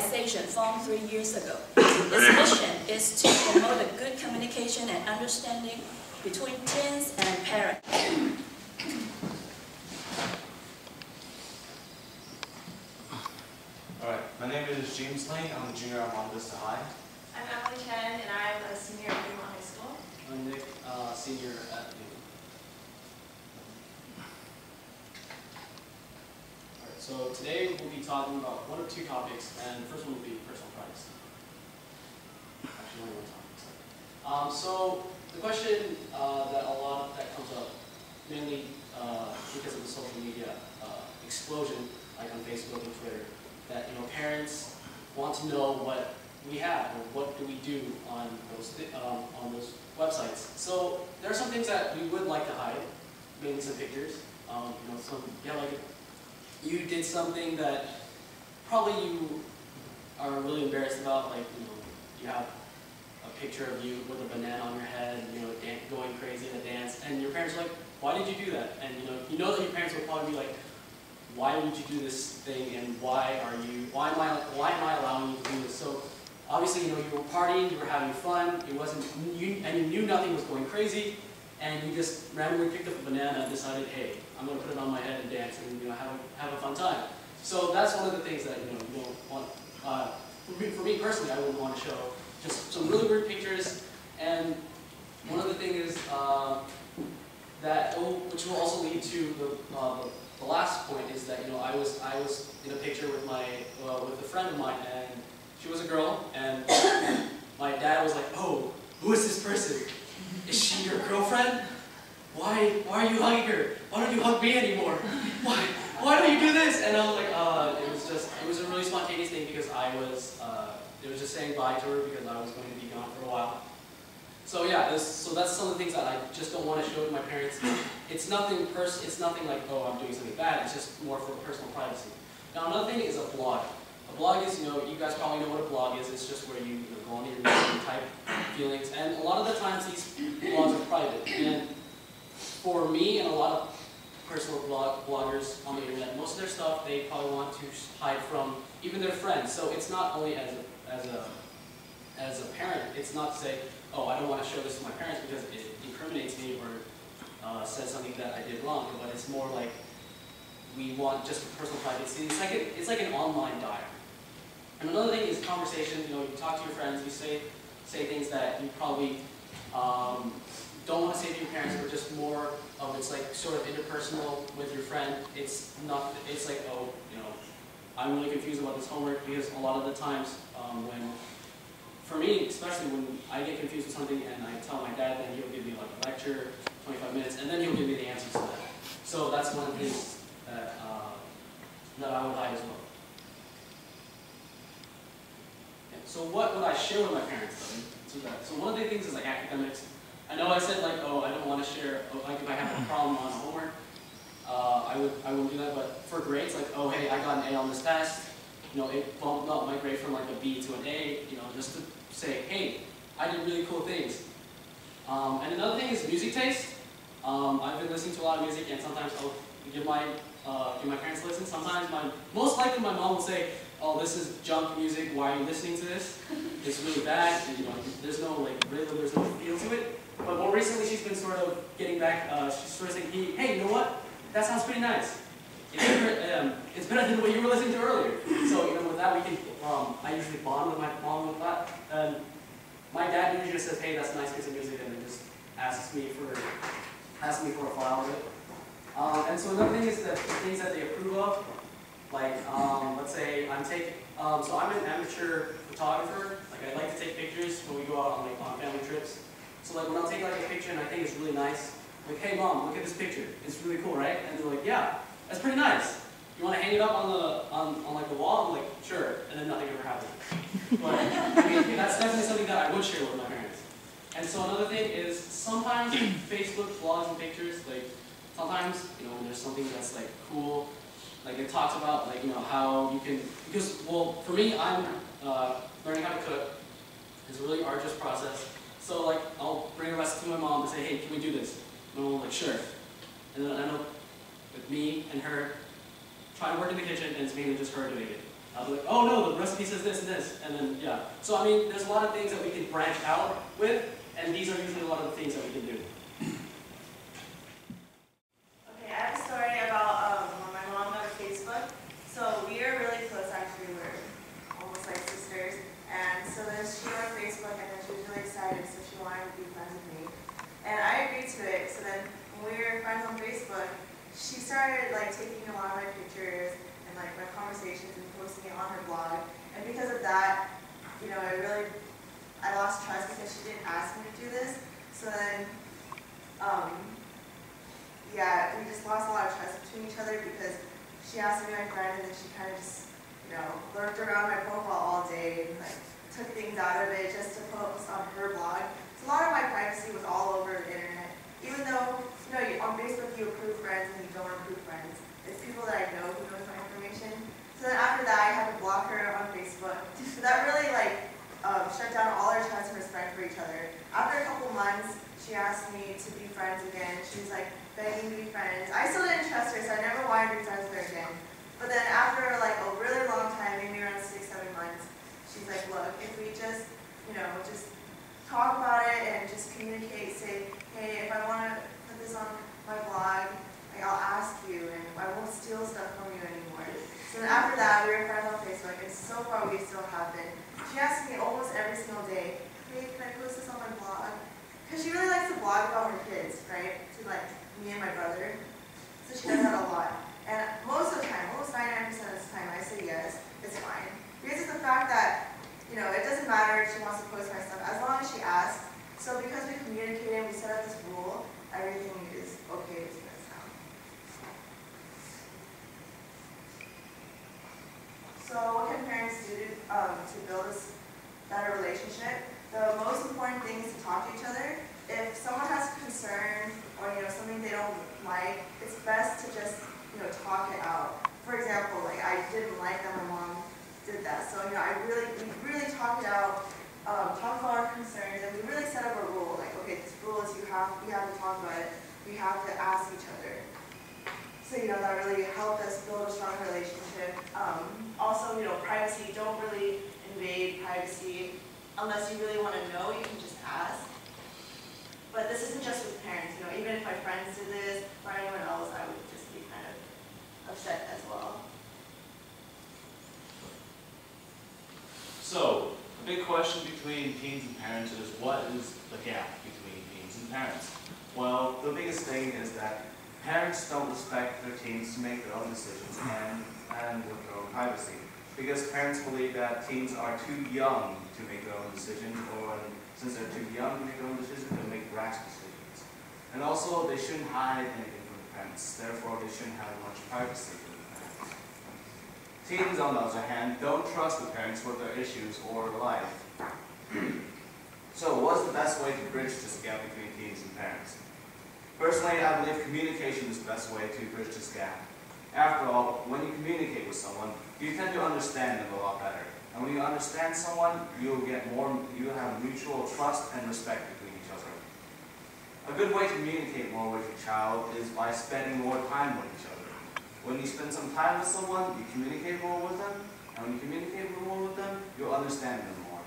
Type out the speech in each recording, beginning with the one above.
organization formed 3 years ago. Its mission is to promote a good communication and understanding between teens and parents. Alright, my name is James Lane. I'm a junior at Monte Vista High. I'm Emily Chen, and I'm a senior at Fremont High School. I'm Nick, senior at Newton. Alright, so today we'll be talking about one of two topics, and the first one will be personal privacy. Actually, only one topic. So the question that comes up, mainly because of the social media explosion, like on Facebook and Twitter, that parents want to know what we have or what do we do on those websites. So there are some things that we would like to hide, mainly some pictures. You did something that probably you are really embarrassed about, like you have a picture of you with a banana on your head, going crazy in a dance, and your parents are like, "Why did you do that?" And you know that your parents will probably be like, "Why would you do this thing, and why am I allowing you to do this?" So obviously, you were partying, you were having fun, and you knew nothing was going crazy, and you just randomly picked up a banana and decided, "Hey, I'm going to put it on my head and dance and have a fun time." So that's one of the things that you don't want. For me personally, I wouldn't want to show just some really weird pictures. And one other thing is which will also lead to the last point, is that I was in a picture with with a friend of mine, and she was a girl, and my dad was like, "Oh, who is this person? Is she your girlfriend? Why are you hugging her? Why don't you hug me anymore? Why don't you do this?" And I was like, it was a really spontaneous thing, because it was just saying bye to her because I was going to be gone for a while. So yeah, so that's some of the things that I just don't want to show to my parents. It's nothing like, "Oh, I'm doing something bad." It's just more for personal privacy. Now another thing is a blog. A blog is, you guys probably know what a blog is. It's just where you go on the internet and type feelings. And a lot of the times these blogs are private. And for me and a lot of personal bloggers on the internet, most of their stuff they probably want to hide from even their friends. So it's not only as a parent, it's not to say, "Oh, I don't want to show this to my parents because it incriminates me or says something that I did wrong," but it's more like we want just personal privacy. It's like an online diary. And another thing is conversation. You talk to your friends, you say things that you probably don't want to say to your parents, but just more of it's like sort of interpersonal with your friend. It's like, "Oh, I'm really confused about this homework," because a lot of the times for me, especially when I get confused with something and I tell my dad, then he'll give me like a lecture, 25 minutes, and then he'll give me the answers to that. So that's one of the things that I would hide as well. Yeah, so what would I share with my parents though? So one of the things is like academics. I know I said like, "Oh, I don't want to share, like if I have a problem on homework, I wouldn't do that," but for grades, like, "Oh, hey, I got an A on this test," it bumped up my grade from like a B to an A, just to say, "Hey, I did really cool things." And another thing is music taste. I've been listening to a lot of music, and sometimes I'll give my parents a listen. Sometimes most likely my mom will say, "Oh, this is junk music. Why are you listening to this? It's really bad." And, there's no rhythm, there's no feel to it. But more recently, she's been sort of getting back. She's sort of saying, "Hey, you know what? That sounds pretty nice. It's better than what you were listening to earlier." So with that, we can. I usually bond with my mom with that. And my dad usually just says, "Hey, that's a nice piece of music," and then just asks me for a file of it. And so another thing is that the things that they approve of, like let's say so I'm an amateur photographer. Like I like to take pictures when we go out on family trips. So like when I'll take like a picture and I think it's really nice, like, "Hey mom, look at this picture. It's really cool, right?" And they're like, "Yeah, that's pretty nice. You want to hang it up on like the wall?" I'm like, "Sure," and then nothing ever happens. But that's definitely something that I would share with my parents. And so another thing is sometimes Facebook blogs and pictures, like sometimes when there's something that's like cool, like it talks about like how you can, because for me I'm learning how to cook. It's a really arduous process. So like I'll bring a recipe to my mom and say, "Hey, can we do this?" And my mom's like, "Sure." And then I end up with me and her trying to work in the kitchen, and it's mainly just her doing it. I'll be like, oh no, the recipe says this and this, and then yeah. So I mean, there's a lot of things that we can branch out with, and these are usually a lot of the things that we can do. Okay, I have a story about when my mom got a Facebook. So we are really close actually, we're almost like sisters. And so then she got a Facebook and then she was really excited, so she wanted to be friends with me. And I agreed to it, so then when we were friends on Facebook, she started like taking a lot of my pictures and like my conversations and posting it on her blog. And because of that, you know, I lost trust because she didn't ask me to do this. So then, yeah, we just lost a lot of trust between each other because she asked me to be my friend and then she kind of just, you know, lurked around my profile all day and like took things out of it just to post on her blog. So a lot of my privacy was all over the internet. Even though, you know, on Facebook you approve friends and you don't approve friends. It's people that I know who knows my information. So then after that I had to block her on Facebook. So that really like shut down all our trust and respect for each other. After a couple months, she asked me to be friends again. She was like begging to be friends. I still didn't trust her, so I never wanted to be friends with her again. But then after like a really long time, maybe around 6-7 months, she's like, look, if we just, you know, just talk about it and just communicate, say, hey, if I want to put this on my blog, like, I'll ask you and I won't steal stuff from you anymore. So then after that, we were friends on Facebook, and so far we still have been. She asks me almost every single day, hey, can I post this on my blog? Because she really likes to blog about her kids, right? To like me and my brother. So she does that a lot. And most of the time, almost 99% of the time, I say yes, it's fine. Because it's the fact that, you know, it doesn't matter if she wants to post my stuff, as long as she asks. So because we communicated and we set up this rule, everything is okay between us now. So what can parents do to build this better relationship? The most important thing is to talk to each other. If someone has a concern or, you know, something they don't like, it's best to just, you know, talk it out. For example, like I didn't like that my mom did that. So, you know, we really talked it out, talked about our concerns, and we really set up a rule. Like, okay, this rule is we have to talk about it. We have to ask each other. So, you know, that really helped us build a strong relationship. Also, you know, privacy. Don't really invade privacy. Unless you really want to know, you can just ask. But this isn't just with parents, you know, even if my friends did this or anyone else, I would just be kind of upset as well. So, a big question between teens and parents is, what is the gap between teens and parents? Well, the biggest thing is that parents don't respect their teens to make their own decisions and with their own privacy. Because parents believe that teens are too young to make their own decisions, or since they're too young to make their own decisions, they'll make rash decisions. And also, they shouldn't hide anything from the parents, therefore they shouldn't have much privacy from the parents. Teens, on the other hand, don't trust the parents with their issues or life. So, what's the best way to bridge this gap between teens and parents? Personally, I believe communication is the best way to bridge this gap. After all, when you communicate with someone, you tend to understand them a lot better. And when you understand someone, you'll have mutual trust and respect between each other. A good way to communicate more with your child is by spending more time with each other. When you spend some time with someone, you communicate more with them, and when you communicate more with them, you'll understand them more.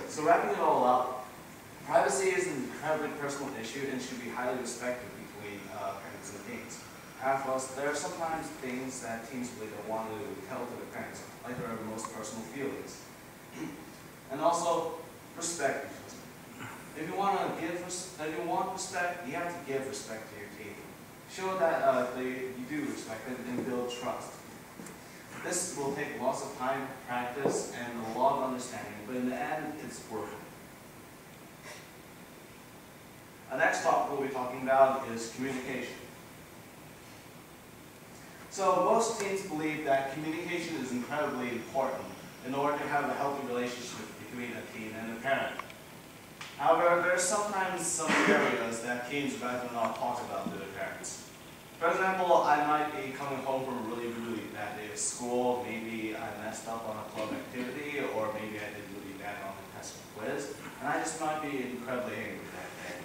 So wrapping it all up, privacy is an incredibly personal issue and should be highly respected between parents and teens. However, there are sometimes things that teens believe they want to tell to their parents, like their most personal feelings. And also, respect each other. If you want respect, you have to give respect to your teen. Show that you do respect it and build trust. This will take lots of time, practice, and a lot of understanding, but in the end, it's worth it. The next topic we'll be talking about is communication. So most teens believe that communication is incredibly important in order to have a healthy relationship between a teen and a parent. However, there are sometimes some areas that teens rather not talk about to their parents. For example, I might be coming home from a really bad day of school. Maybe I messed up on a club activity, or maybe I did really bad on a test or quiz, and I just might be incredibly angry that day.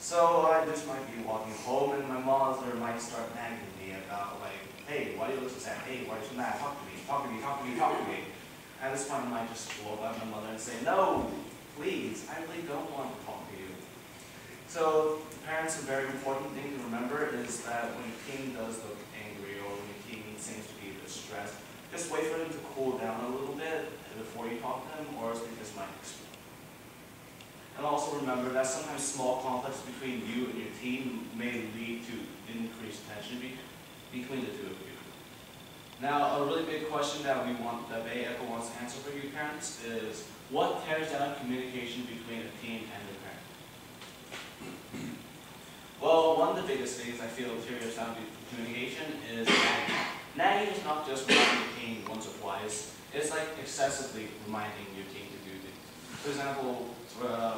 So I just might be walking home and my mother might start nagging me about like, hey, why do you look so sad? Hey, why are you so mad? Talk to me, talk to me, talk to me, talk to me. At this point I might just blow up at my mother and say, no, please, I really don't want to talk to you. So parents, a very important thing to remember is that when a teen does look angry or when a teen seems to be distressed, just wait for them to cool down a little bit before you talk to them, or else they just might explode. And also remember that sometimes small conflicts between you and your teen may lead to increased tension between the two of you. Now, a really big question that bayecho wants to answer for you parents is, what tears down communication between a teen and their parent? Well, one of the biggest things I feel tears down communication is nagging. Nagging is not just reminding your teen once or twice, it's like excessively reminding your teen to do things. For example,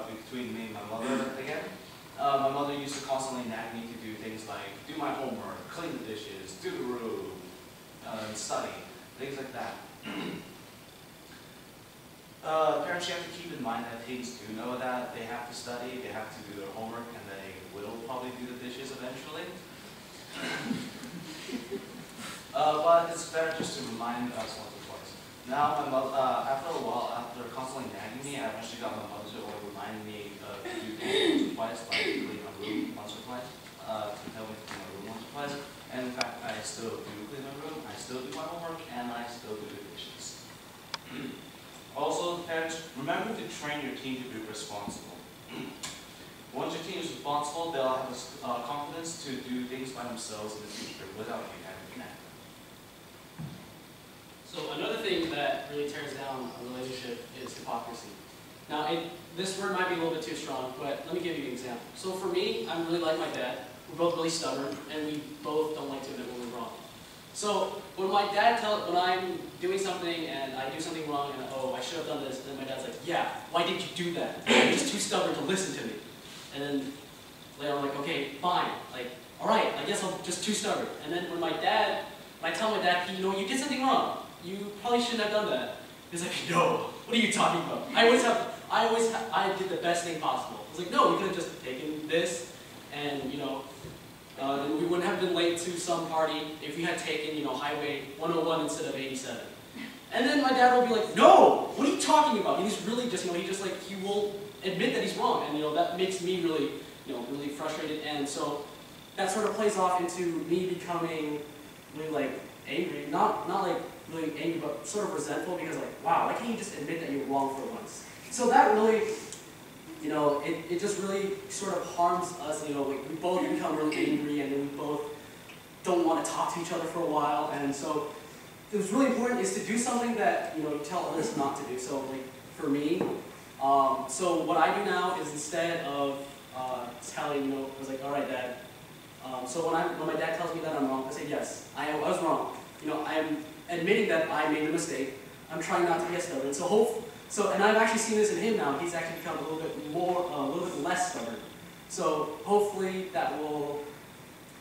between me and my mother again, my mother used to constantly nag me to do things like do my homework, clean the dishes, do the room, study, things like that. Parents, you have to keep in mind that teens do know that they have to study, they have to do their homework, and they will probably do the dishes eventually. But it's better just to remind us once or twice. Now, my mother, after a while, after constantly nagging me, I eventually got my mother to only remind me to do things once or twice, like clean my room once or twice, to tell me to clean my room once or twice. And in fact, I still do clean my room, I still do my homework, and I still do the dishes. Also, parents, remember to train your teen to be responsible. Once your teen is responsible, they'll have the confidence to do things by themselves in the future without you having to nag. So another thing that really tears down a relationship is hypocrisy. Now, this word might be a little bit too strong, but let me give you an example. So for me, I'm really like my dad. We're both really stubborn, and we both don't like to admit when we're wrong. So when my dad when I'm doing something and I do something wrong and oh, I should have done this, and then my dad's like, yeah, why did you do that? You're just too stubborn to listen to me. And then later I'm like, okay, fine. Like, all right, I guess I'm just too stubborn. And then when I tell my dad, you know, you did something wrong. You probably shouldn't have done that. He's like, no, what are you talking about? I did the best thing possible. I was like, no, you could have just taken this and, you know, then we wouldn't have been late to some party if we had taken, you know, Highway 101 instead of 87. And then my dad will be like, no, what are you talking about? And he's really just, you know, he won't admit that he's wrong. And, you know, that makes me really, you know, really frustrated. And so that sort of plays off into me becoming really, like, angry. Not like really angry, but sort of resentful because, like, wow, why can't you just admit that you're wrong for once? So that really, you know, it just really sort of harms us, you know, like we both become really angry and then we both don't want to talk to each other for a while. And so it was really important is to do something that, you know, you tell others not to do. So like for me, so what I do now is instead of telling, you know, I was like, all right, Dad. So when my dad tells me that I'm wrong, I say, yes, I was wrong. You know, I'm admitting that I made a mistake. I'm trying not to get stubborn. And I've actually seen this in him now. He's actually become a little bit less stubborn. So hopefully that will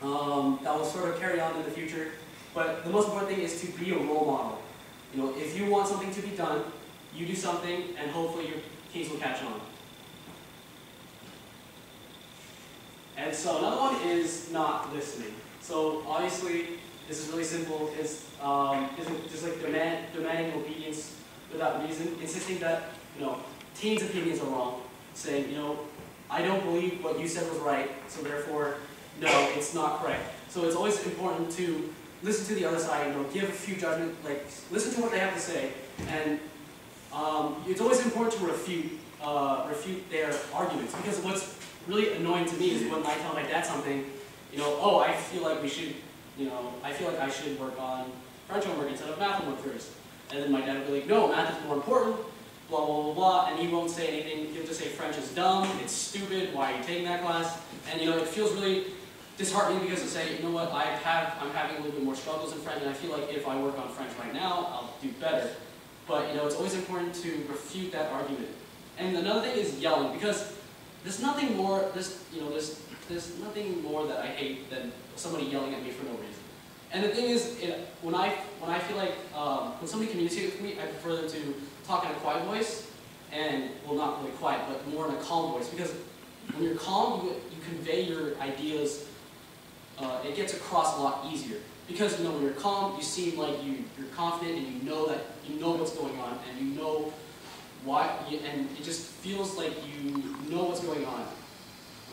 sort of carry on in the future. But the most important thing is to be a role model. You know, if you want something to be done, you do something, and hopefully your teens will catch on. And so another one is not listening. So obviously, this is really simple. It's just like demanding obedience without reason, insisting that, you know, teens' opinions are wrong, saying, you know, I don't believe what you said was right, so therefore, no, it's not correct. So it's always important to listen to the other side, you know, give a few judgment, like listen to what they have to say, and it's always important to refute their arguments, because what's really annoying to me is when I tell my dad something, you know, oh, I feel like I should work on French homework instead of math homework first. And then my dad would be like, no, math is more important, blah, blah, blah, blah, and he won't say anything. He'll just say French is dumb, it's stupid, why are you taking that class? And, you know, it feels really disheartening because it's saying, you know what, I'm having a little bit more struggles in French, and I feel like if I work on French right now, I'll do better. But, you know, it's always important to refute that argument. And another thing is yelling, because there's nothing more, there's nothing more that I hate than somebody yelling at me for no reason. And the thing is, when I feel like, when somebody communicates with me, I prefer them to talk in a quiet voice, and, well, not really quiet, but more in a calm voice, because when you're calm, you convey your ideas. It gets across a lot easier because when you're calm, you seem like you're confident and you know what's going on and you know why, and it just feels like you know what's going on.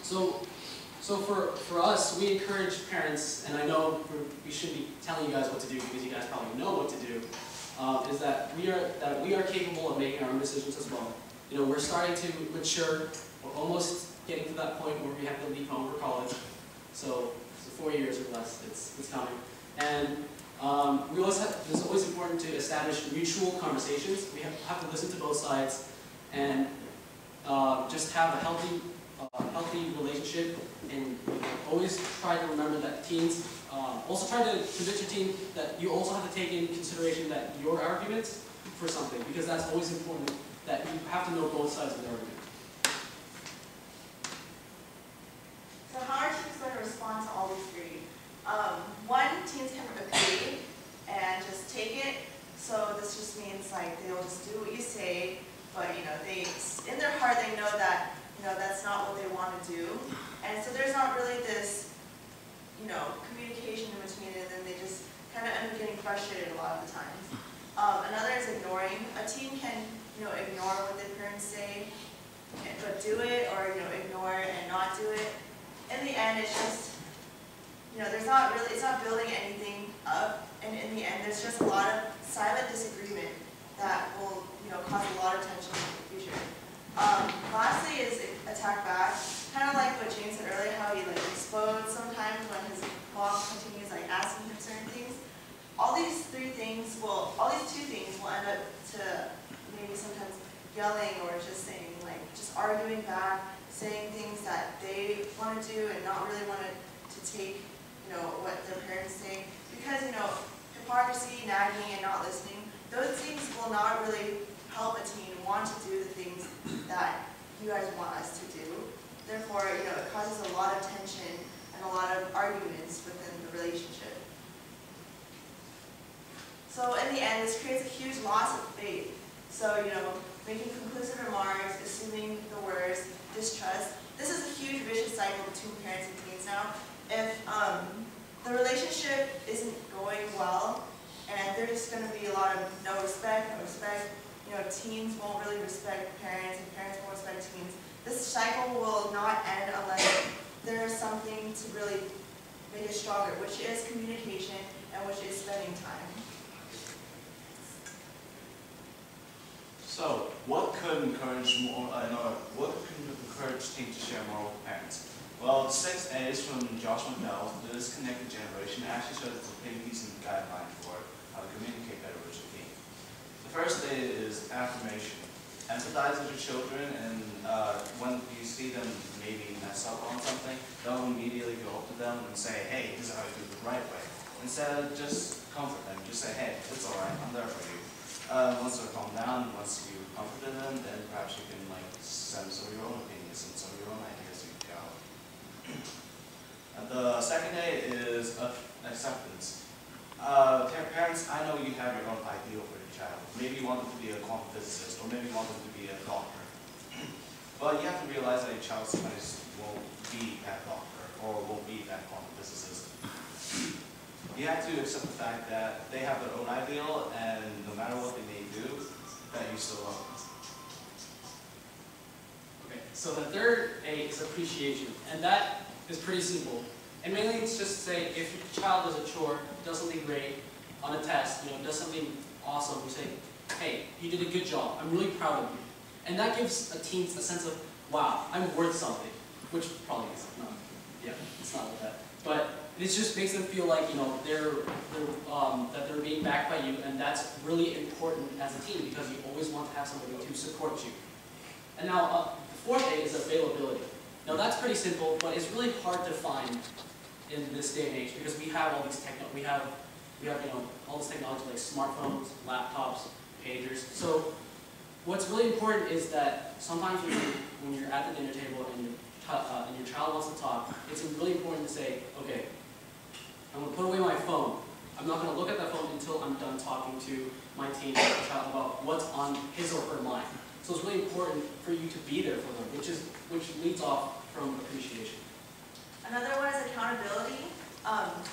So for us, we encourage parents, and I know we should be telling you guys what to do because you guys probably know what to do. Is that we are capable of making our own decisions as well. We're starting to mature. We're almost getting to that point where we have to leave home for college. So 4 years or less, it's coming. And it's always important to establish mutual conversations. We have to listen to both sides and just have a healthy relationship. And always try to remember that teens, also try to convince your teen that you also have to take into consideration that your arguments for something, because that's always important, that you have to know both sides of the argument. So how are teens going to respond to all these three? One, teens can agree and just take it. So this just means like they'll just do what you say, but they in their heart they know that that's not what they want to do, and so there's not really this communication in between it, and then they just kind of end up getting frustrated a lot of the times. Another is ignoring. A teen can ignore what their parents say, but do it, or ignore it and not do it. In the end, it's just it's not building anything up, and in the end, there's just a lot of silent disagreement that will cause a lot of tension in the future. Lastly is attack back, kind of like what James said earlier, how he explodes sometimes when his mom continues asking him certain things. All these two things will end up to maybe sometimes yelling or just saying just arguing back, saying things that they want to do and not really want to take what their parents say, because hypocrisy, nagging, and not listening, those things will not really help a teen want to do the things that you guys want us to do. Therefore, it causes a lot of tension and a lot of arguments within the relationship. So in the end, this creates a huge loss of faith. So, making conclusive remarks, assuming the worst, distrust. This is a huge vicious cycle between parents and teens now. If the relationship isn't going well, and there's going to be a lot of no respect, teens won't really respect parents, and parents won't respect teens. This cycle will not end unless there is something to really make it stronger, which is communication and which is spending time. So, what could encourage teens to share more with parents? Well, the 6 A's from Josh McDowell, the Disconnected Generation, actually shows a pretty decent guideline for how to communicate better with your teen. The first A is affirmation. Empathize with your children, and when you see them maybe mess up on something, don't immediately go up to them and say, hey, this is how you do it the right way. Instead, just comfort them. Just say, hey, it's all right, I'm there for you. Once they're calmed down, once you comforted them, then perhaps you can send some of your own opinions and some of your own ideas you go. The second A is acceptance. Parents, I know you have your own ideal for your child. Maybe you want them to be a quantum physicist, or maybe you want them to be a doctor. But you have to realize that your child sometimes won't be that doctor, or won't be that quantum physicist. You have to accept the fact that they have their own ideal, and no matter what they may do, that you still love them. Okay, so the third A is appreciation, and that is pretty simple. And mainly it's just to say, if your child does a chore, does something great on a test, does something awesome, you say, hey, you did a good job, I'm really proud of you. And that gives a teen a sense of, wow, I'm worth something, which probably is not, it's not like that. But it just makes them feel like, that they're being backed by you, and that's really important as a teen because you always want to have somebody to support you. And now, the fourth A is availability. Now that's pretty simple, but it's really hard to find in this day and age because we have all these all this technology like smartphones, laptops, pagers. So what's really important is that sometimes when you're at the dinner table and your child wants to talk, it's really important to say, okay, I'm going to put away my phone. I'm not going to look at that phone until I'm done talking to my teen or child about what's on his or her mind. So it's really important for you to be there for them, which leads off from appreciation. Another one is accountability.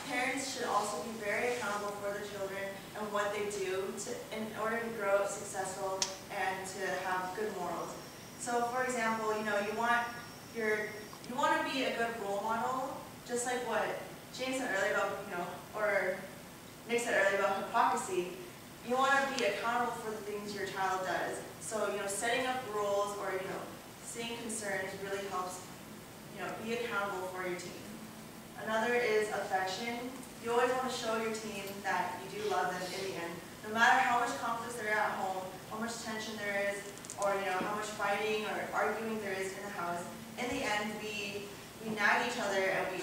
Parents should also be very accountable for their children and what they do in order to grow up successful and to have good morals. So, for example, you want to be a good role model, just like what James said earlier about, or Nick said earlier about hypocrisy. You want to be accountable for the things your child does. So, setting up rules or, seeing concerns really helps, be accountable for your team. Another is affection. You always want to show your team that you do love them in the end. No matter how much conflict there is at home, how much tension there is, or how much fighting or arguing there is in the house, in the end we nag each other and we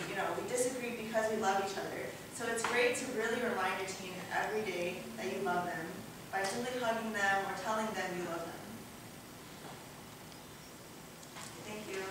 disagree because we love each other. So it's great to really remind your team every day that you love them by simply hugging them or telling them you love them. Thank you.